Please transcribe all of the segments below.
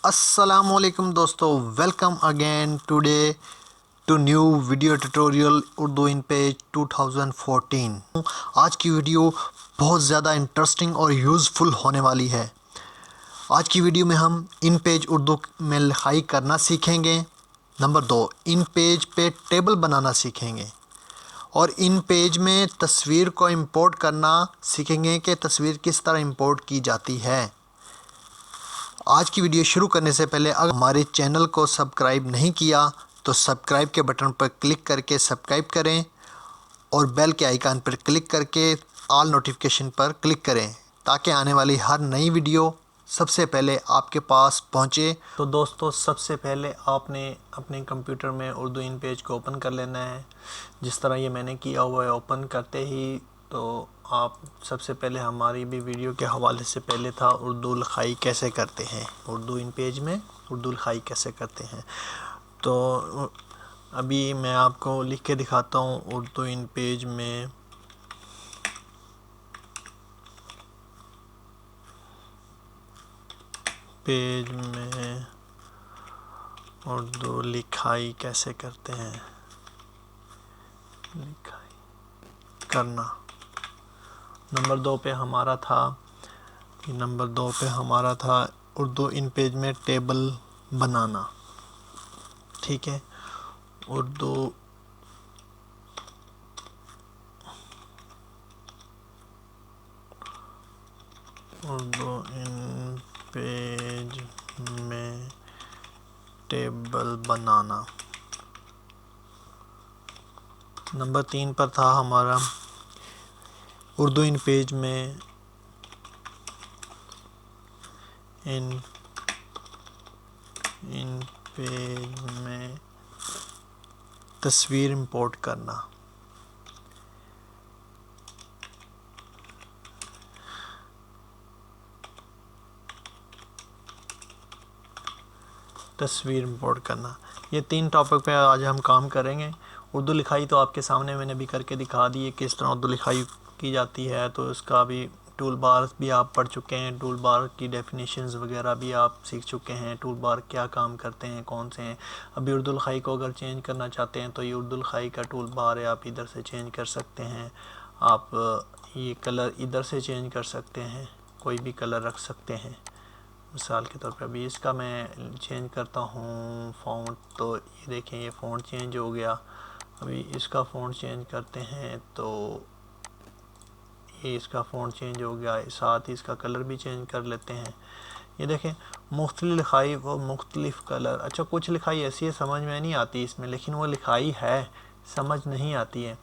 अस्सलामुअलैकुम दोस्तों, welcome again today to new video tutorial Urdu InPage 2014। आज की वीडियो बहुत ज़्यादा इंटरेस्टिंग और यूज़फुल होने वाली है। आज की वीडियो में हम इन पेज उर्दू में लिखाई करना सीखेंगे। नंबर 2, इन पेज पे टेबल बनाना सीखेंगे और इन पेज में तस्वीर को इंपोर्ट करना सीखेंगे कि तस्वीर किस तरह इंपोर्ट की जाती है। आज की वीडियो शुरू करने से पहले अगर हमारे चैनल को सब्सक्राइब नहीं किया तो सब्सक्राइब के बटन पर क्लिक करके सब्सक्राइब करें और बेल के आइकन पर क्लिक करके ऑल नोटिफिकेशन पर क्लिक करें ताकि आने वाली हर नई वीडियो सबसे पहले आपके पास पहुंचे। तो दोस्तों, सबसे पहले आपने अपने कंप्यूटर में उर्दू इन पेज को ओपन कर लेना है, जिस तरह ये मैंने किया हुआ है। ओपन करते ही तो आप सबसे पहले हमारी भी वीडियो के हवाले से पहले था उर्दू लिखाई कैसे करते हैं, उर्दू इन पेज में उर्दू लिखाई कैसे करते हैं। तो अभी मैं आपको लिख के दिखाता हूँ उर्दू इन पेज में। पेज में उर्दू लिखाई कैसे करते हैं, लिखाई करना। नंबर 2 पे हमारा था उर्दू इन पेज में टेबल बनाना। ठीक है, उर्दू इन पेज में टेबल बनाना। नंबर 3 पर था हमारा उर्दू इन पेज में इन पेज में तस्वीर इंपोर्ट करना। तस्वीर इंपोर्ट करना, ये 3 टॉपिक पे आज हम काम करेंगे। उर्दू लिखाई तो आपके सामने मैंने भी करके दिखा दी है किस तरह उर्दू लिखाई की जाती है, तो इसका भी टूल बार भी आप पढ़ चुके हैं, टूल बार की डेफिनेशंस वगैरह भी आप सीख चुके हैं, टूल बार क्या काम करते हैं, कौन से हैं। अभी उर्दू लिखाई को अगर चेंज करना चाहते हैं तो ये उर्दू लिखाई का टूल बार है, आप इधर से चेंज कर सकते हैं। आप ये कलर इधर से चेंज कर सकते हैं, कोई भी कलर रख सकते हैं। मिसाल के तौर पे अभी इसका मैं चेंज करता हूँ फ़ॉन्ट, तो ये देखें ये फ़ॉन्ट चेंज हो गया। अभी इसका फ़ॉन्ट चेंज करते हैं तो ये इसका फ़ॉन्ट चेंज हो गया, साथ ही इसका कलर भी चेंज कर लेते हैं। ये देखें मुख्तलिफ लिखाई व मुख्तलिफ कलर। अच्छा, कुछ लिखाई ऐसी है समझ में नहीं आती इसमें, लेकिन वो लिखाई है समझ नहीं आती है,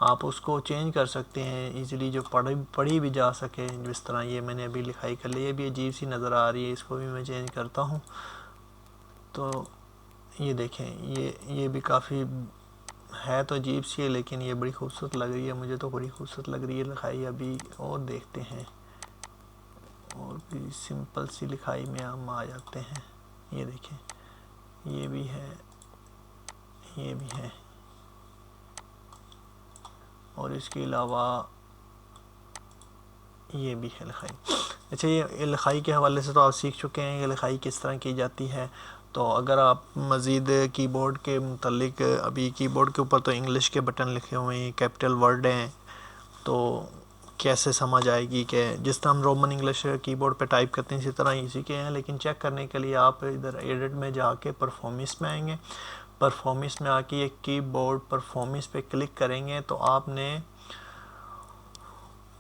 आप उसको चेंज कर सकते हैं इजीली, जो पढ़ी भी जा सके। जिस तरह ये मैंने अभी लिखाई कर ली, ये भी अजीब सी नज़र आ रही है, इसको भी मैं चेंज करता हूँ। तो ये देखें ये भी काफ़ी है तो अजीब सी है, लेकिन ये बड़ी खूबसूरत लग रही है, मुझे तो बड़ी खूबसूरत लग रही है लिखाई। अभी और देखते हैं, और भी सिंपल सी लिखाई में हम आ जाते हैं। ये देखें ये भी है, ये भी है, और इसके अलावा ये भी है लिखाई। अच्छा, ये लिखाई के हवाले से तो आप सीख चुके हैं कि लिखाई किस तरह की जाती है। तो अगर आप मज़ीद कीबोर्ड के मुतल्लिक, अभी कीबोर्ड के ऊपर तो इंग्लिश के बटन लिखे हुए हैं, कैपिटल वर्ड हैं, तो कैसे समझ आएगी कि जिस तरह हम रोमन इंग्लिश कीबोर्ड पे टाइप करते हैं इसी तरह इसी के हैं। लेकिन चेक करने के लिए आप इधर एडिट में जाके परफॉर्मेंस में आएंगे। परफॉर्मेंस में आके ये कीबोर्ड परफॉर्मेंस पे क्लिक करेंगे तो आपने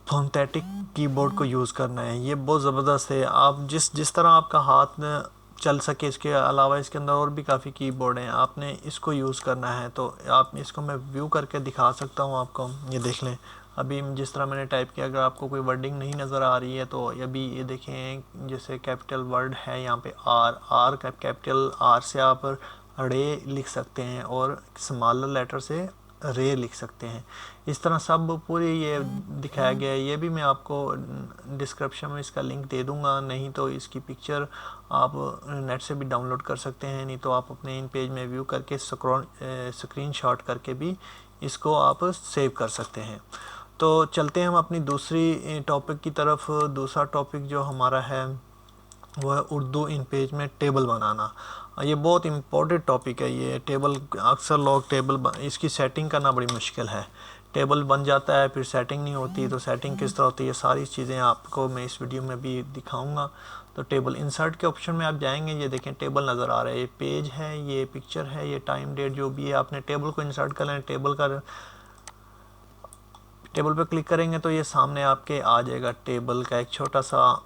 फोनेटिक कीबोर्ड को यूज़ करना है। ये बहुत ज़बरदस्त है, आप जिस तरह आपका हाथ चल सके, इसके अलावा इसके अंदर और भी काफ़ी कीबोर्ड हैं, आपने इसको यूज़ करना है। तो आप इसको मैं व्यू करके दिखा सकता हूँ आपको, ये देख लें। अभी जिस तरह मैंने टाइप किया, अगर आपको कोई वर्डिंग नहीं नज़र आ रही है तो अभी ये देखें, जैसे कैपिटल वर्ड है यहाँ पे आर कैपिटल आर से आप रे लिख सकते हैं और स्मॉलर लेटर से रे लिख सकते हैं। इस तरह सब पूरी ये दिखाया गया है। ये भी मैं आपको डिस्क्रिप्शन में इसका लिंक दे दूंगा, नहीं तो इसकी पिक्चर आप नेट से भी डाउनलोड कर सकते हैं, नहीं तो आप अपने इन पेज में व्यू करके स्क्रीनशॉट करके भी इसको आप सेव कर सकते हैं। तो चलते हैं हम अपनी दूसरी टॉपिक की तरफ। दूसरा टॉपिक जो हमारा है वो है उर्दू इन पेज में टेबल बनाना। ये बहुत इम्पोर्टेंट टॉपिक है। ये टेबल अक्सर लोग इसकी सेटिंग करना बड़ी मुश्किल है। टेबल बन जाता है फिर सेटिंग नहीं होती, तो सेटिंग किस तरह होती है, सारी चीज़ें आपको मैं इस वीडियो में भी दिखाऊंगा। तो टेबल इंसर्ट के ऑप्शन में आप जाएंगे, ये देखें टेबल नज़र आ रहा है, ये पेज है, ये पिक्चर है, ये टाइम डेट जो भी है, आपने टेबल को इंसर्ट कर लेना। टेबल पे क्लिक करेंगे तो ये सामने आपके आ जाएगा टेबल का एक छोटा सा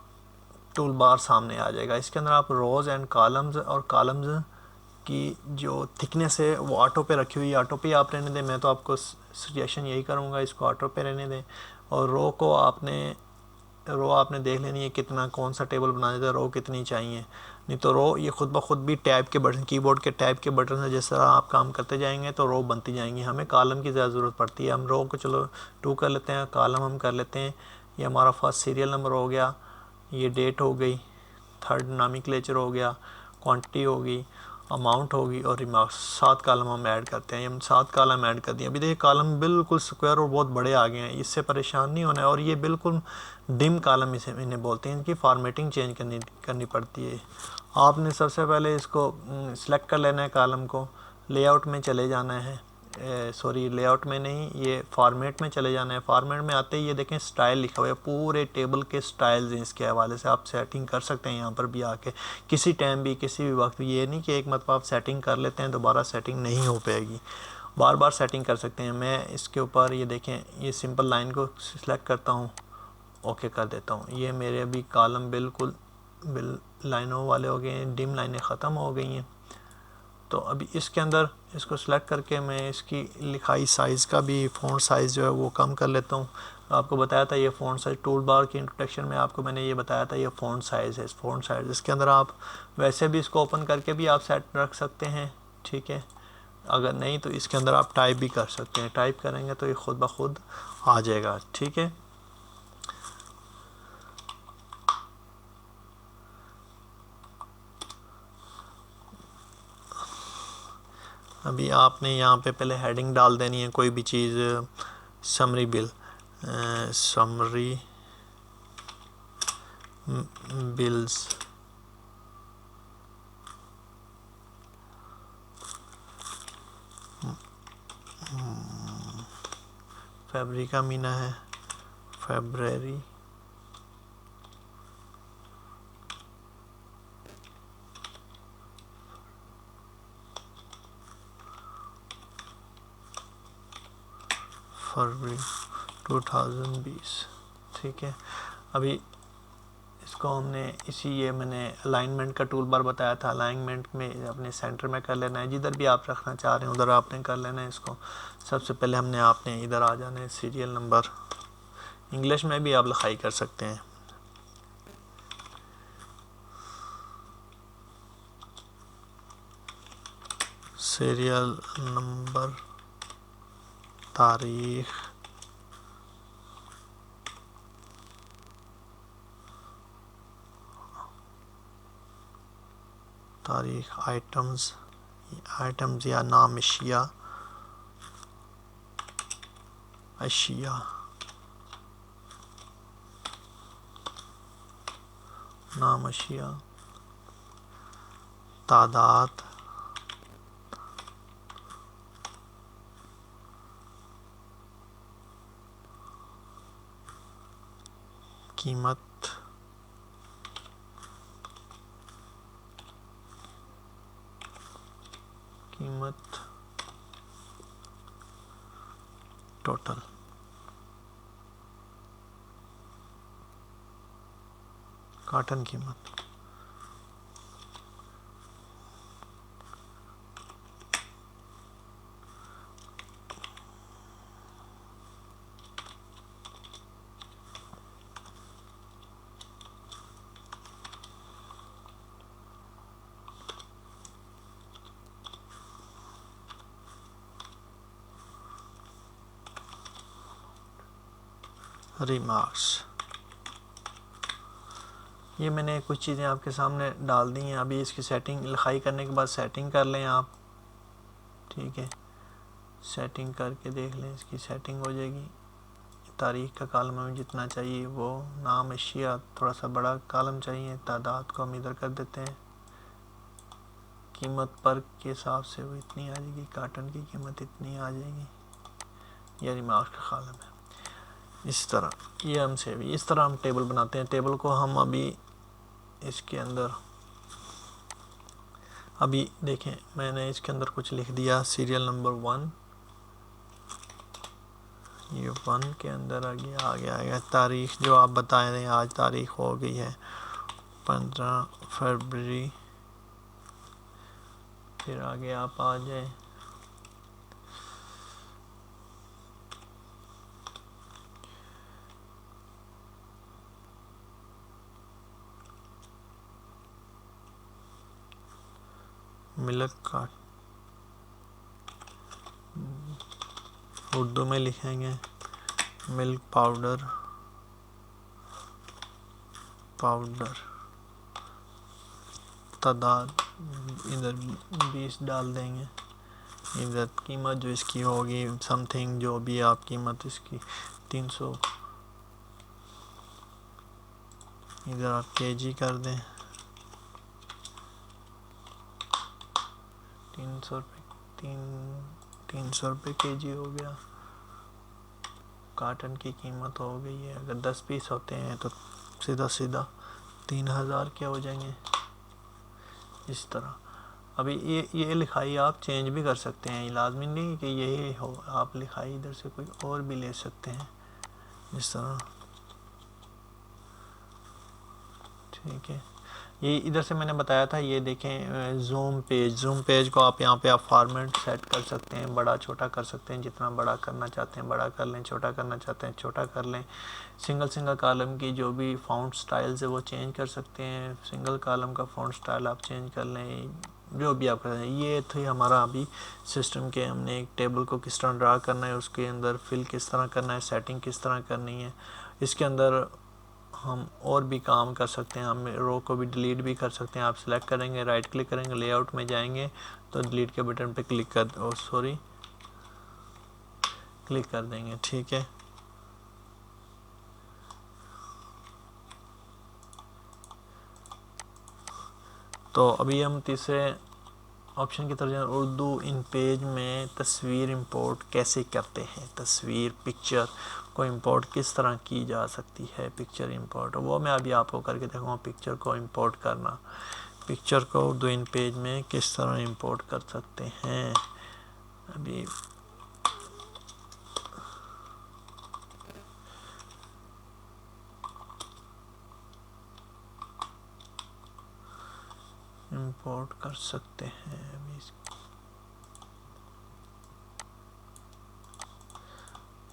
टूल बार सामने आ जाएगा। इसके अंदर आप रोज़ एंड कॉलम्स की जो थिकनेस है वो ऑटो पे रखी हुई है, ऑटो पे आप रहने दें। मैं तो आपको सजेशन यही करूँगा, इसको ऑटो पे रहने दें। और रो आपने देख लेनी है कितना, कौन सा टेबल बनाना है, रो कितनी चाहिए। नहीं तो रो ये खुद ब खुद भी टैब के बटन, कीबोर्ड के टैब के बटन से जिस तरह आप काम करते जाएंगे तो रो बनती जाएंगी। हमें कॉलम की ज़्यादा ज़रूरत पड़ती है। हम रो को चलो 2 कर लेते हैं, कॉलम हम कर लेते हैं। ये हमारा फर्स्ट सीरियल नंबर हो गया, ये डेट हो गई, थर्ड नॉमेनक्लेचर हो गया, क्वांटिटी होगी, अमाउंट होगी और रिमार्क्स। 7 कॉलम हम ऐड करते हैं। हम 7 कॉलम ऐड कर दिए। अभी देखिए कॉलम बिल्कुल स्क्वायर और बहुत बड़े आ गए हैं, इससे परेशान नहीं होना है। और ये बिल्कुल डिम कॉलम इन्हें बोलते हैं, इनकी फॉर्मेटिंग चेंज करनी पड़ती है। आपने सबसे पहले इसको सिलेक्ट कर लेना है कॉलम को, लेआउट में चले जाना है, सॉरी लेआउट में नहीं, ये फॉर्मेट में चले जाना है। फॉर्मेट में आते ही ये देखें स्टाइल लिखा हुआ है, पूरे टेबल के स्टाइल्स हैं। इसके हवाले से आप सेटिंग कर सकते हैं यहाँ पर भी आके, किसी टाइम भी किसी भी वक्त भी। ये नहीं कि एक मतलब आप सेटिंग कर लेते हैं दोबारा सेटिंग नहीं हो पाएगी, बार बार सेटिंग कर सकते हैं। मैं इसके ऊपर ये देखें, ये सिंपल लाइन को सिलेक्ट करता हूँ, ओके कर देता हूँ। ये मेरे अभी कॉलम बिल्कुल लाइनों वाले हो गए हैं, डिम लाइनें ख़त्म हो गई हैं। तो अभी इसके अंदर इसको सिलेक्ट करके मैं इसकी लिखाई साइज़ का भी, फ़ॉन्ट साइज़ जो है वो कम कर लेता हूँ। आपको बताया था ये फ़ॉन्ट साइज़, टूल बार की इंट्रोडक्शन में आपको मैंने ये बताया था, ये फ़ॉन्ट साइज़ है। इस फ़ॉन्ट साइज़ इसके अंदर आप वैसे भी इसको ओपन करके भी आप सेट रख सकते हैं, ठीक है। अगर नहीं तो इसके अंदर आप टाइप भी कर सकते हैं, टाइप करेंगे तो ये ख़ुद ब खुद आ जाएगा, ठीक है। अभी आपने यहाँ पे पहले हेडिंग डाल देनी है कोई भी चीज़, समरी बिल्स, फरवरी का महीना है, फरवरी, फरवरी 2020, ठीक है। अभी इसको हमने ये मैंने अलाइनमेंट का टूल बार बताया था, अलाइनमेंट में अपने सेंटर में कर लेना है, जिधर भी आप रखना चाह रहे हैं उधर आपने कर लेना है इसको। सबसे पहले आपने इधर आ जाना है, सीरियल नंबर, इंग्लिश में भी आप लिखाई कर सकते हैं। सीरियल नंबर, तारीख, आइटम्स या नाम अशिया, नाम अशिया, तादाद, कीमत, टोटल, काटन कीमत। रिमार्क्स, ये मैंने कुछ चीज़ें आपके सामने डाल दी हैं। अभी इसकी सेटिंग लिखाई करने के बाद सेटिंग कर लें आप, ठीक है। सेटिंग करके देख लें, इसकी सेटिंग हो जाएगी। तारीख का कॉलम हमें जितना चाहिए वो, नाम एशिया थोड़ा सा बड़ा कॉलम चाहिए, तादाद को हम इधर कर देते हैं, कीमत पर के हिसाब से वो इतनी आ जाएगी, काटन की कीमत इतनी आ जाएगी, यह रिमार्क का कॉलम है। इस तरह ये हम सेव, इस तरह हम टेबल बनाते हैं। टेबल को हम अभी इसके अंदर अभी देखें, मैंने इसके अंदर कुछ लिख दिया, सीरियल नंबर 1, ये 1 के अंदर आ गया तारीख जो आप बताए रहे हैं, आज तारीख हो गई है 15 फरवरी। फिर आगे आप आ जाए, मिल्क का उर्दू में लिखेंगे मिल्क पाउडर, तादाद इधर 20 डाल देंगे, इधर कीमत जो इसकी होगी समथिंग, जो भी आप कीमत इसकी 300, इधर आप केजी कर दें, 300 रुपये केजी हो गया। काटन की कीमत हो गई है, अगर 10 पीस होते हैं तो सीधा 3000 क्या हो जाएंगे, इस तरह। अभी ये लिखाई आप चेंज भी कर सकते हैं, लाजमी नहीं कि यही हो, आप लिखाई इधर से कोई और भी ले सकते हैं, इस तरह, ठीक है। ये इधर से मैंने बताया था, ये देखें जूम पेज को आप यहाँ पे आप फॉर्मेट सेट कर सकते हैं, बड़ा छोटा कर सकते हैं, जितना बड़ा करना चाहते हैं बड़ा कर लें, छोटा करना चाहते हैं छोटा कर लें। सिंगल कॉलम की जो भी फ़ॉन्ट स्टाइल्स है वो चेंज कर सकते हैं, सिंगल कॉलम का फ़ॉन्ट स्टाइल आप चेंज कर लें, जो भी आप करें। ये थे हमारा अभी सिस्टम के, हमने एक टेबल को किस तरह ड्रा करना है, उसके अंदर फिल किस तरह करना है, सेटिंग किस तरह करनी है। इसके अंदर हम और भी काम कर सकते हैं, हम रो को भी डिलीट भी कर सकते हैं। आप सिलेक्ट करेंगे, राइट क्लिक करेंगे, लेआउट में जाएंगे तो डिलीट के बटन पे क्लिक कर देंगे, ठीक है। तो अभी हम तीसरे ऑप्शन की तरफ, उर्दू इन पेज में तस्वीर इंपोर्ट कैसे करते हैं, तस्वीर पिक्चर को इंपोर्ट किस तरह की जा सकती है, पिक्चर इंपोर्ट, वो मैं अभी आपको करके देखूँगा। पिक्चर को इंपोर्ट करना, पिक्चर को उर्दू इन पेज में किस तरह इंपोर्ट कर सकते हैं। अभी इंपोर्ट कर सकते हैं, अभी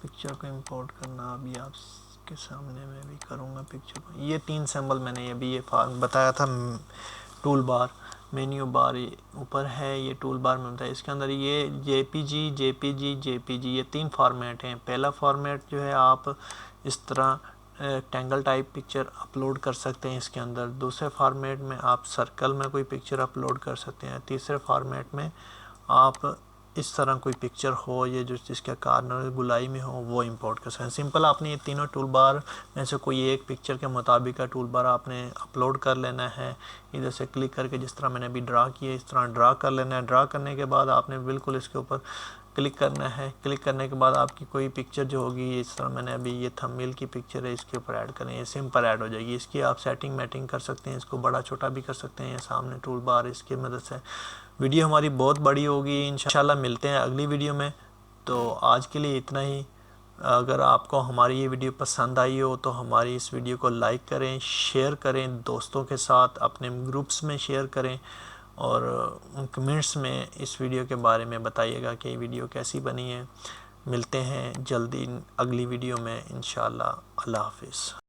पिक्चर को इंपोर्ट करना अभी आपके सामने मैं भी करूँगा। पिक्चर को, ये 3 सिंबल मैंने अभी ये फॉर्म बताया था, टूल बार, मेन्यू बार ऊपर है, ये टूल बार में होता है। इसके अंदर ये जेपीजी ये 3 फॉर्मेट हैं। पहला फॉर्मेट जो है आप इस तरह रेक्टेंगल टाइप पिक्चर अपलोड कर सकते हैं इसके अंदर। दूसरे फॉर्मेट में आप सर्कल में कोई पिक्चर अपलोड कर सकते हैं। तीसरे फॉर्मेट में आप इस तरह कोई पिक्चर हो, ये जो जिसका कार्नर गुलाई में हो वो इंपोर्ट कर सकते हैं। सिंपल आपने ये तीनों टूल बार में से कोई एक पिक्चर के मुताबिक का टूल बार आपने अपलोड कर लेना है। इधर से क्लिक करके जिस तरह मैंने अभी ड्रा किया इस तरह ड्रा कर लेना है। ड्रा करने के बाद आपने बिल्कुल इसके ऊपर क्लिक करना है। क्लिक करने के बाद आपकी कोई पिक्चर जो होगी, इस तरह मैंने अभी ये थंबनेल की पिक्चर है, इसके ऊपर ऐड करें, ये सिंपल ऐड हो जाएगी। इसकी आप सेटिंग मैटिंग कर सकते हैं, इसको बड़ा छोटा भी कर सकते हैं। सामने टूल बार, इसकी मदद से वीडियो हमारी बहुत बड़ी होगी। इंशाल्लाह मिलते हैं अगली वीडियो में। तो आज के लिए इतना ही। अगर आपको हमारी ये वीडियो पसंद आई हो तो हमारी इस वीडियो को लाइक करें, शेयर करें दोस्तों के साथ, अपने ग्रुप्स में शेयर करें और उन कमेंट्स में इस वीडियो के बारे में बताइएगा कि ये वीडियो कैसी बनी है। मिलते हैं जल्दी अगली वीडियो में इंशाल्लाह। अल्लाह हाफिज़।